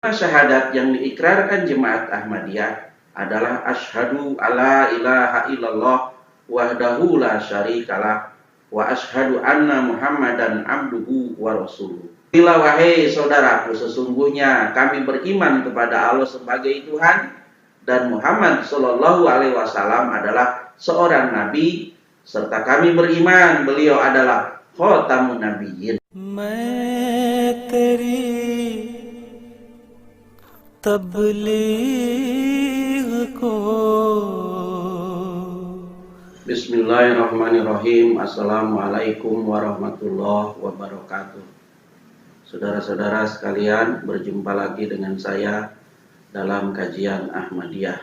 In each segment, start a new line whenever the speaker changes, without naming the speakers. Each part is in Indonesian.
Syahadat yang diikrarkan jemaat Ahmadiyah adalah asyhadu alla ilaha illallah wahdahu la syarikalah wa asyhadu anna Muhammadan abduhu wa rasuluh. Bila wahai saudaraku, sesungguhnya kami beriman kepada Allah sebagai Tuhan dan Muhammad sallallahu alaihi wasallam adalah seorang nabi, serta kami beriman beliau adalah khatamun nabiyyin. Bismillahirrahmanirrahim. Assalamualaikum warahmatullahi wabarakatuh. Saudara-saudara sekalian, berjumpa lagi dengan saya dalam kajian Ahmadiyah.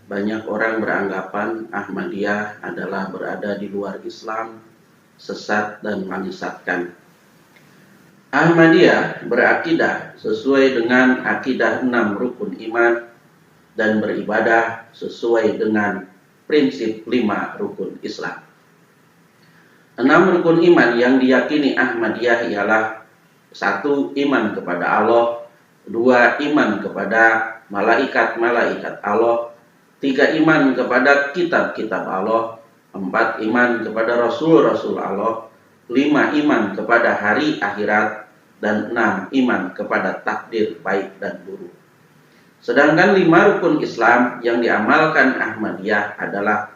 Banyak orang beranggapan Ahmadiyah adalah berada di luar Islam, sesat dan menyesatkan. Ahmadiyah berakidah sesuai dengan akidah 6 rukun iman dan beribadah sesuai dengan prinsip 5 rukun Islam. 6 rukun iman yang diyakini Ahmadiyah ialah 1. Iman kepada Allah, 2. Iman kepada malaikat-malaikat Allah, 3. Iman kepada kitab-kitab Allah, 4. Iman kepada rasul-rasul Allah, 5. Iman kepada hari akhirat, dan 6. Iman kepada takdir baik dan buruk. Sedangkan 5 rukun Islam yang diamalkan Ahmadiyah adalah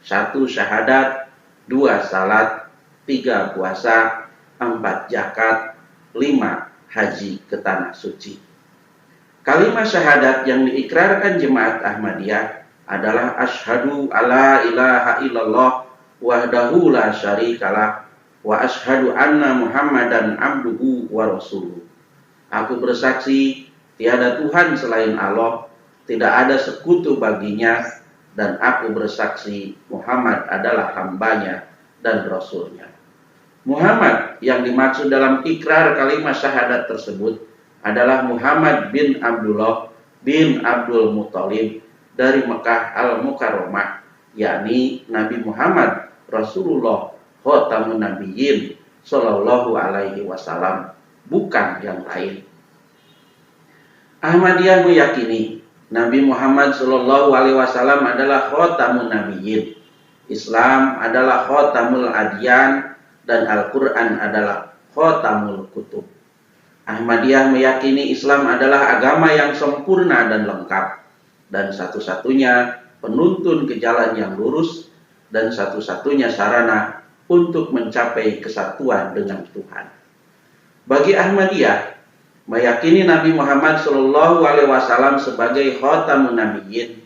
1. Syahadat, 2. Salat, 3. Puasa, 4. Zakat, 5. Haji ke tanah suci. Kalimat syahadat yang diikrarkan jemaat Ahmadiyah adalah asyhadu alla ilaha illallah wahdahu la syarikalah wa asyhadu anna Muhammadan abduhu wa rasuluh. Aku bersaksi tiada Tuhan selain Allah, tidak ada sekutu baginya, dan aku bersaksi Muhammad adalah hambanya dan rasulnya. Muhammad yang dimaksud dalam ikrar kalimat syahadat tersebut adalah Muhammad bin Abdullah bin Abdul Muthalib dari Mekah Al-Mukarramah, yakni Nabi Muhammad Rasulullah khatamun nabiyyin sallallahu alaihi wasallam, bukan yang lain. Ahmadiyah meyakini Nabi Muhammad sallallahu alaihi wasallam adalah khatamun nabiyyin, Islam adalah khatamul adyan, dan Al-Quran adalah khatamul kutub. Ahmadiyah meyakini Islam adalah agama yang sempurna dan lengkap, dan satu-satunya penuntun ke jalan yang lurus, dan satu-satunya sarana untuk mencapai kesatuan dengan Tuhan. Bagi Ahmadiyah, meyakini Nabi Muhammad sallallahu alaihi wasallam sebagai khatamun nabiyyin,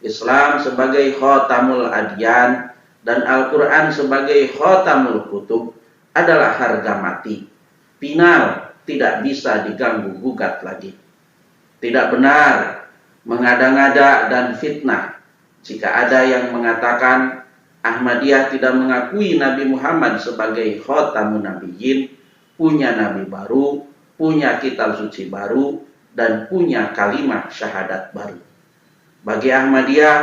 Islam sebagai khatamul adyan, dan Al-Quran sebagai khatamul kutub adalah harga mati, final, tidak bisa diganggu gugat lagi. Tidak benar mengada-ngada dan fitnah jika ada yang mengatakan Ahmadiyah tidak mengakui Nabi Muhammad sebagai khatamun nabiyyin, punya nabi baru, punya kitab suci baru, dan punya kalimat syahadat baru. Bagi Ahmadiyah,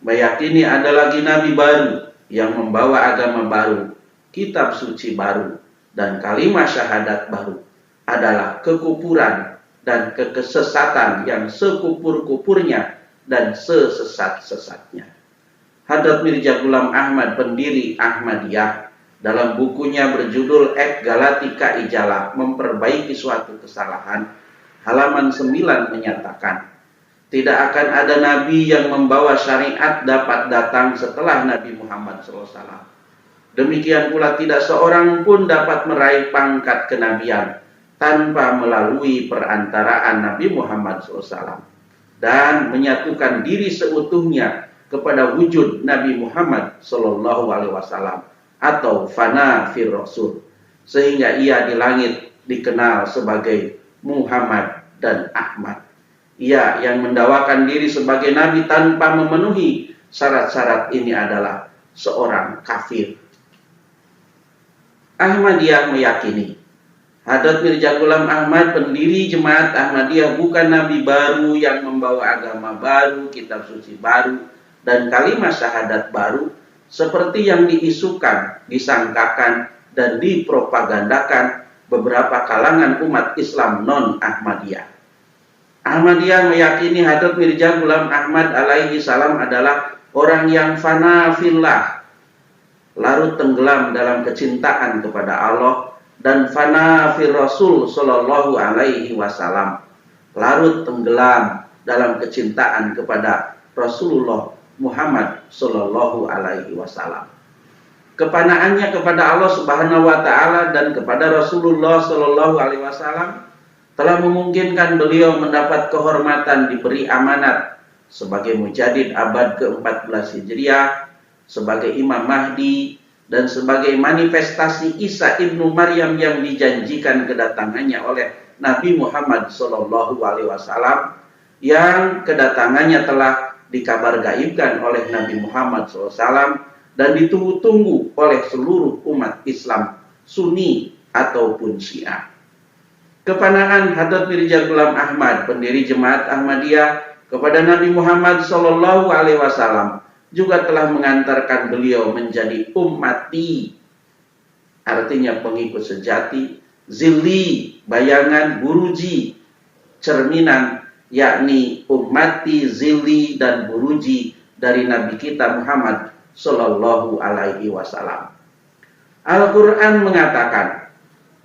meyakini ada lagi nabi baru yang membawa agama baru, kitab suci baru, dan kalimat syahadat baru adalah kekufuran dan kesesatan yang sekufur-kufurnya dan sesesat-sesatnya. Hadrat Mirza Ghulam Ahmad, pendiri Ahmadiyah, dalam bukunya berjudul Ek Galatika Ijalah, memperbaiki suatu kesalahan, halaman 9 menyatakan, tidak akan ada nabi yang membawa syariat dapat datang setelah Nabi Muhammad SAW. Demikian pula tidak seorang pun dapat meraih pangkat kenabian tanpa melalui perantaraan Nabi Muhammad SAW dan menyatukan diri seutuhnya kepada wujud Nabi Muhammad sallallahu alaihi wasallam atau fana fir rasul, sehingga ia di langit dikenal sebagai Muhammad dan Ahmad. Ia yang mendakwakan diri sebagai nabi tanpa memenuhi syarat-syarat ini adalah seorang kafir. Ahmadiyah meyakini Hadrat Mirza Ghulam Ahmad, pendiri jemaat Ahmadiyah, bukan nabi baru yang membawa agama baru, kitab suci baru, dan kalimat syahadat baru seperti yang diisukan, disangkakan, dan dipropagandakan beberapa kalangan umat Islam non-Ahmadiyah. Ahmadiyah meyakini Hadrat Mirza Ghulam Ahmad alaihi salam adalah orang yang fana fillah, larut tenggelam dalam kecintaan kepada Allah, dan fana fir Rasul sallallahu alaihi wasallam, larut tenggelam dalam kecintaan kepada Rasulullah Muhammad sallallahu alaihi wasallam. Kepanaannya kepada Allah Subhanahu wa taala dan kepada Rasulullah sallallahu alaihi wasallam telah memungkinkan beliau mendapat kehormatan diberi amanat sebagai Mujaddid abad ke-14 Hijriah, sebagai Imam Mahdi, dan sebagai manifestasi Isa ibnu Maryam yang dijanjikan kedatangannya oleh Nabi Muhammad SAW, yang kedatangannya telah dikabar gaibkan oleh Nabi Muhammad SAW dan ditunggu-tunggu oleh seluruh umat Islam Sunni ataupun Syiah. Kepanaan Hadrat Mirza Ghulam Ahmad, pendiri Jemaat Ahmadiyah, kepada Nabi Muhammad SAW juga telah mengantarkan beliau menjadi ummati, artinya pengikut sejati, zilli, bayangan, buruji, cerminan, yakni ummati, zilli, dan buruji dari Nabi kita Muhammad Sallallahu Alaihi Wasallam. Al-Quran mengatakan,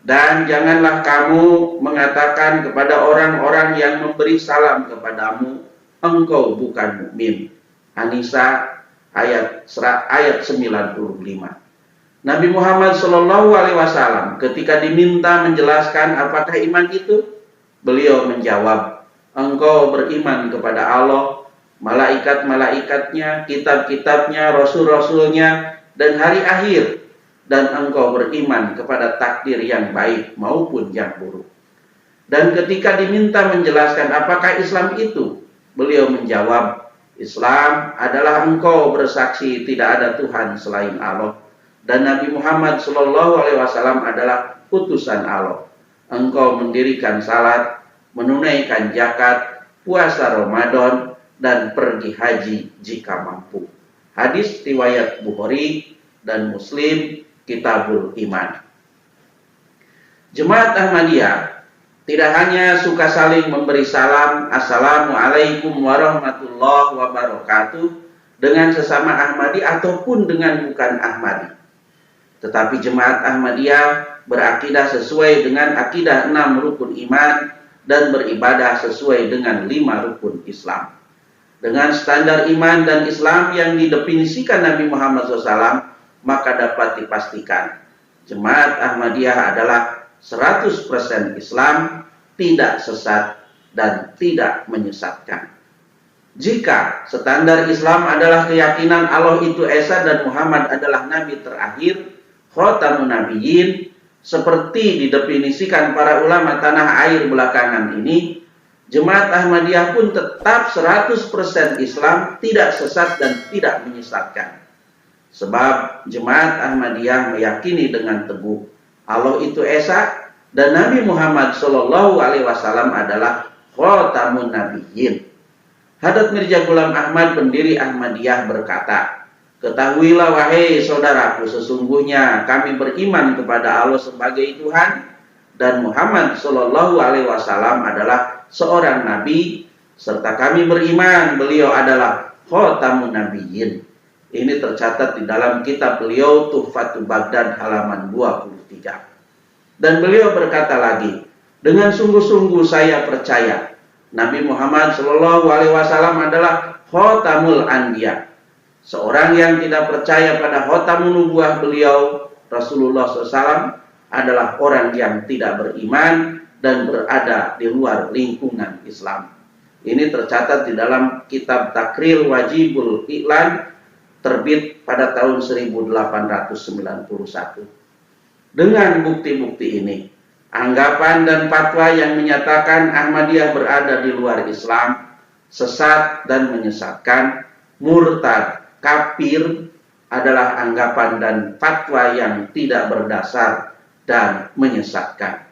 dan janganlah kamu mengatakan kepada orang-orang yang memberi salam kepadamu, engkau bukan mukmin. An-Nisa ayat 95. Nabi Muhammad SAW ketika diminta menjelaskan apakah iman itu, beliau menjawab, engkau beriman kepada Allah, malaikat-malaikatnya, kitab-kitabnya, rasul-rasulnya, dan hari akhir, dan engkau beriman kepada takdir yang baik maupun yang buruk. Dan ketika diminta menjelaskan apakah Islam itu, beliau menjawab, Islam adalah engkau bersaksi tidak ada Tuhan selain Allah, dan Nabi Muhammad SAW adalah utusan Allah. Engkau mendirikan salat, menunaikan zakat, puasa Ramadan, dan pergi haji jika mampu. Hadis riwayat Bukhari dan Muslim, Kitabul Iman. Jemaat Ahmadiyah tidak hanya suka saling memberi salam, Assalamualaikum warahmatullahi wabarakatuh, dengan sesama Ahmadi ataupun dengan bukan Ahmadi. Tetapi Jemaat Ahmadiyah berakidah sesuai dengan akidah 6 rukun iman dan beribadah sesuai dengan 5 rukun Islam. Dengan standar iman dan Islam yang didefinisikan Nabi Muhammad SAW, maka dapat dipastikan Jemaat Ahmadiyah adalah 100% Islam, tidak sesat dan tidak menyesatkan. Jika standar Islam adalah keyakinan Allah itu Esa dan Muhammad adalah Nabi terakhir, Khotamun Nabiyyin, seperti didefinisikan para ulama tanah air belakangan ini, Jemaat Ahmadiyah pun tetap 100% Islam, tidak sesat dan tidak menyesatkan. Sebab Jemaat Ahmadiyah meyakini dengan teguh Allah itu Esa dan Nabi Muhammad SAW adalah Khotamun Nabiyyin. Hadrat Mirza Ghulam Ahmad, pendiri Ahmadiyah, berkata, ketahuilah wahai saudaraku, sesungguhnya kami beriman kepada Allah sebagai Tuhan dan Muhammad SAW adalah seorang Nabi, serta kami beriman beliau adalah Khotamun Nabiyyin. Ini tercatat di dalam kitab beliau Tuhfatul Baghdad halaman 23. Dan beliau berkata lagi, dengan sungguh-sungguh saya percaya Nabi Muhammad SAW adalah Khotamul Anbiya. Seorang yang tidak percaya pada Khotamun Nubuwah beliau, Rasulullah SAW, adalah orang yang tidak beriman dan berada di luar lingkungan Islam. Ini tercatat di dalam kitab Takril Wajibul I'lan, terbit pada tahun 1891. Dengan bukti-bukti ini, anggapan dan fatwa yang menyatakan Ahmadiyah berada di luar Islam, sesat dan menyesatkan, murtad, kafir, adalah anggapan dan fatwa yang tidak berdasar dan menyesatkan.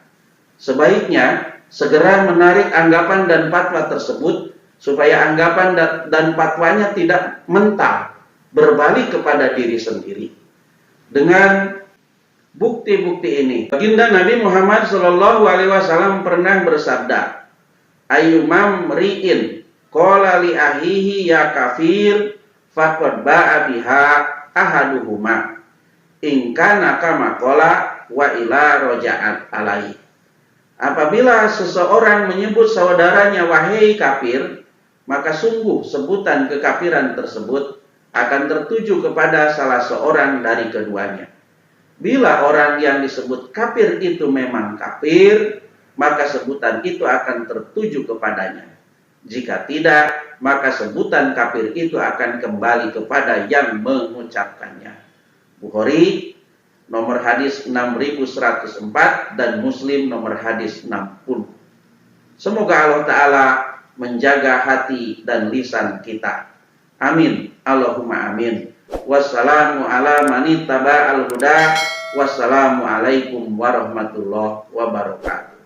Sebaiknya segera menarik anggapan dan fatwa tersebut supaya anggapan dan fatwanya tidak mental berbalik kepada diri sendiri. Dengan bukti-bukti ini, baginda Nabi Muhammad SAW pernah bersabda, ayyumam ri'in qala li ahihi ya kafir faqad ba'a biha ahaduhuma in kana kama qala wa ila raja'at alaihi. Apabila seseorang menyebut saudaranya wahai kafir, maka sungguh sebutan kekafiran tersebut akan tertuju kepada salah seorang dari keduanya. Bila orang yang disebut kafir itu memang kafir, maka sebutan itu akan tertuju kepadanya. Jika tidak, maka sebutan kafir itu akan kembali kepada yang mengucapkannya. Bukhari nomor hadis 6104 dan Muslim nomor hadis 60. Semoga Allah Ta'ala menjaga hati dan lisan kita. Amin. Allahumma amin. Wassalamu ala manittaba al-huda. Wassalamu alaikum warahmatullahi wabarakatuh.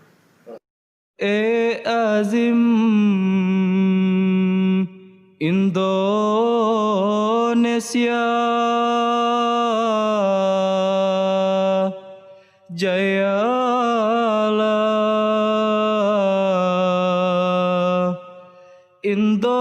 Azim Indonesia Jayalah Indonesia.